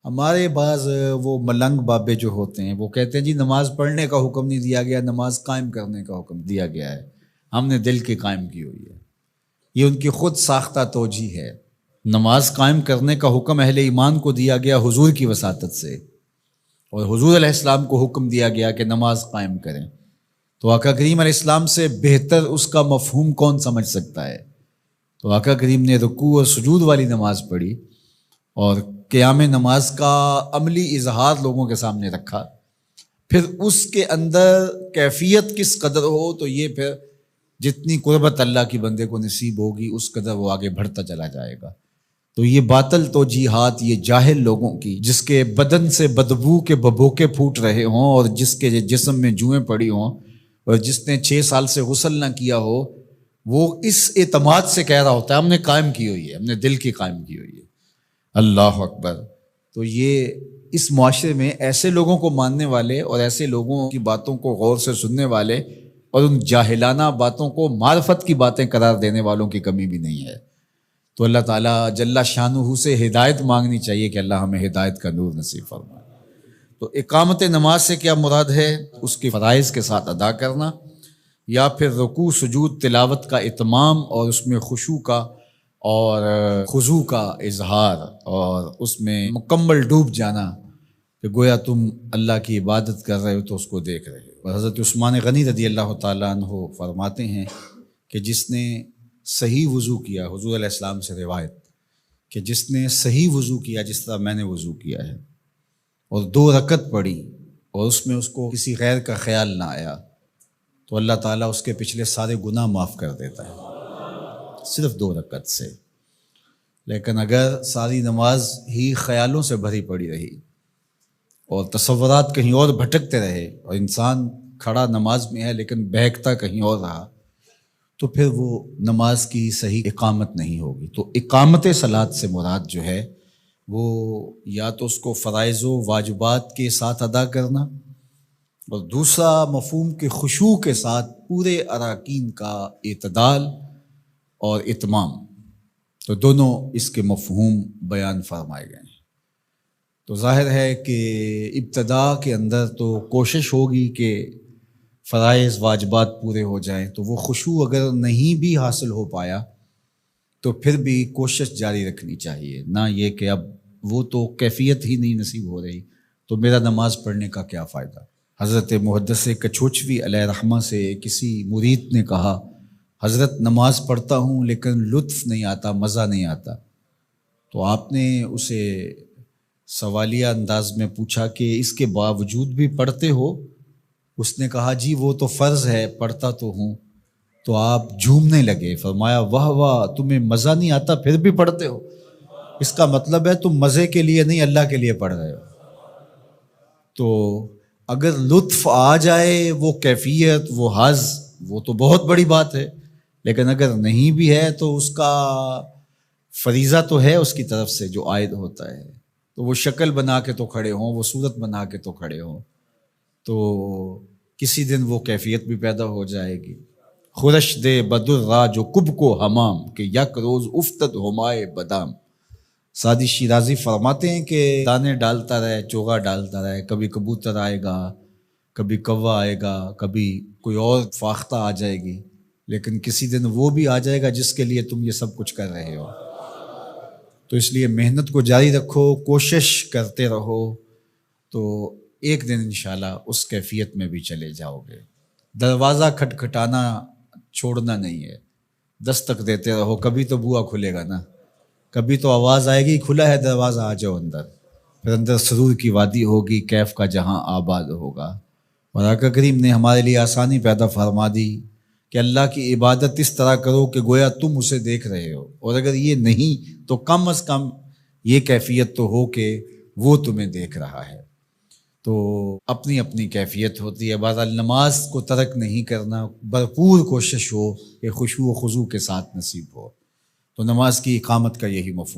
ہمارے بعض وہ ملنگ بابے جو ہوتے ہیں وہ کہتے ہیں جی نماز پڑھنے کا حکم نہیں دیا گیا، نماز قائم کرنے کا حکم دیا گیا ہے، ہم نے دل کی قائم کی ہوئی ہے۔ یہ ان کی خود ساختہ توجیہ ہے۔ نماز قائم کرنے کا حکم اہل ایمان کو دیا گیا حضور کی وساطت سے، اور حضور علیہ السلام کو حکم دیا گیا کہ نماز قائم کریں، تو آقا کریم علیہ السلام سے بہتر اس کا مفہوم کون سمجھ سکتا ہے؟ تو آقا کریم نے رکوع اور سجود والی نماز پڑھی اور قیام نماز کا عملی اظہار لوگوں کے سامنے رکھا، پھر اس کے اندر کیفیت کس قدر ہو تو یہ پھر جتنی قربت اللہ کی بندے کو نصیب ہوگی اس قدر وہ آگے بڑھتا چلا جائے گا۔ تو یہ باطل توجیہات یہ جاہل لوگوں کی، جس کے بدن سے بدبو کے ببوکے پھوٹ رہے ہوں اور جس کے جسم میں جوئیں پڑی ہوں اور جس نے 6 سال سے غسل نہ کیا ہو، وہ اس اعتماد سے کہہ رہا ہوتا ہے ہم نے قائم کی ہوئی ہے، ہم نے دل کی قائم کی ہوئی ہے۔ اللہ اکبر۔ تو یہ اس معاشرے میں ایسے لوگوں کو ماننے والے اور ایسے لوگوں کی باتوں کو غور سے سننے والے اور ان جاہلانہ باتوں کو معرفت کی باتیں قرار دینے والوں کی کمی بھی نہیں ہے۔ تو اللہ تعالیٰ جل شانہ سے ہدایت مانگنی چاہیے کہ اللہ ہمیں ہدایت کا نور نصیب فرمائے۔ تو اقامت نماز سے کیا مراد ہے؟ اس کی فرائض کے ساتھ ادا کرنا، یا پھر رکوع سجود تلاوت کا اتمام اور اس میں خشوع کا اور خضوع کا اظہار اور اس میں مکمل ڈوب جانا کہ گویا تم اللہ کی عبادت کر رہے ہو تو اس کو دیکھ رہے ہو۔ اور حضرت عثمان غنی رضی اللہ تعالیٰ عنہ فرماتے ہیں کہ جس نے صحیح وضو کیا، حضور علیہ السلام سے روایت کہ جس نے صحیح وضو کیا جس طرح میں نے وضو کیا ہے اور 2 رکعت پڑھی اور اس میں اس کو کسی غیر کا خیال نہ آیا تو اللہ تعالیٰ اس کے پچھلے سارے گناہ معاف کر دیتا ہے، صرف 2 رکعت سے۔ لیکن اگر ساری نماز ہی خیالوں سے بھری پڑی رہی اور تصورات کہیں اور بھٹکتے رہے اور انسان کھڑا نماز میں ہے لیکن بہکتا کہیں اور رہا تو پھر وہ نماز کی صحیح اقامت نہیں ہوگی۔ تو اقامت صلاۃ سے مراد جو ہے وہ یا تو اس کو فرائض و واجبات کے ساتھ ادا کرنا، اور دوسرا مفہوم کے خشوع کے ساتھ پورے اراکین کا اعتدال اور اتمام۔ تو دونوں اس کے مفہوم بیان فرمائے گئے ہیں۔ تو ظاہر ہے کہ ابتدا کے اندر تو کوشش ہوگی کہ فرائض واجبات پورے ہو جائیں، تو وہ خشوع اگر نہیں بھی حاصل ہو پایا تو پھر بھی کوشش جاری رکھنی چاہیے، نہ یہ کہ اب وہ تو کیفیت ہی نہیں نصیب ہو رہی تو میرا نماز پڑھنے کا کیا فائدہ۔ حضرت محدث کچھوچوی علیہ رحمہ سے کسی مرید نے کہا حضرت نماز پڑھتا ہوں لیکن لطف نہیں آتا، مزہ نہیں آتا۔ تو آپ نے اسے سوالیہ انداز میں پوچھا کہ اس کے باوجود بھی پڑھتے ہو؟ اس نے کہا جی وہ تو فرض ہے، پڑھتا تو ہوں۔ تو آپ جھومنے لگے، فرمایا واہ واہ، تمہیں مزہ نہیں آتا پھر بھی پڑھتے ہو؟ اس کا مطلب ہے تم مزے کے لیے نہیں اللہ کے لیے پڑھ رہے ہو۔ تو اگر لطف آ جائے، وہ کیفیت، وہ حظ، وہ تو بہت بڑی بات ہے، لیکن اگر نہیں بھی ہے تو اس کا فریضہ تو ہے اس کی طرف سے جو عائد ہوتا ہے، تو وہ شکل بنا کے تو کھڑے ہوں، وہ صورت بنا کے تو کھڑے ہوں، تو کسی دن وہ کیفیت بھی پیدا ہو جائے گی۔ خورش دے بدر را جو کب کو حمام کہ یک روز افتد ہمائے بدام۔ سعدی شیرازی فرماتے ہیں کہ دانے ڈالتا رہے، چوغا ڈالتا رہے، کبھی کبوتر آئے گا، کبھی کوا آئے گا، کبھی کوئی اور فاختہ آ جائے گی، لیکن کسی دن وہ بھی آ جائے گا جس کے لیے تم یہ سب کچھ کر رہے ہو۔ تو اس لیے محنت کو جاری رکھو، کوشش کرتے رہو، تو ایک دن انشاءاللہ اس کیفیت میں بھی چلے جاؤ گے۔ دروازہ کھٹکھٹانا چھوڑنا نہیں ہے، دستک دیتے رہو، کبھی تو بوا کھلے گا نا، کبھی تو آواز آئے گی کھلا ہے دروازہ آ جاؤ اندر، پھر اندر سرور کی وادی ہوگی، کیف کا جہاں آباد ہوگا۔ اور آقا کریم نے ہمارے لیے آسانی پیدا فرما دی کہ اللہ کی عبادت اس طرح کرو کہ گویا تم اسے دیکھ رہے ہو، اور اگر یہ نہیں تو کم از کم یہ کیفیت تو ہو کہ وہ تمہیں دیکھ رہا ہے۔ تو اپنی اپنی کیفیت ہوتی ہے، بہرحال نماز کو ترک نہیں کرنا، بھرپور کوشش ہو کہ خشوع و خضوع کے ساتھ نصیب ہو۔ تو نماز کی اقامت کا یہی مفہوم۔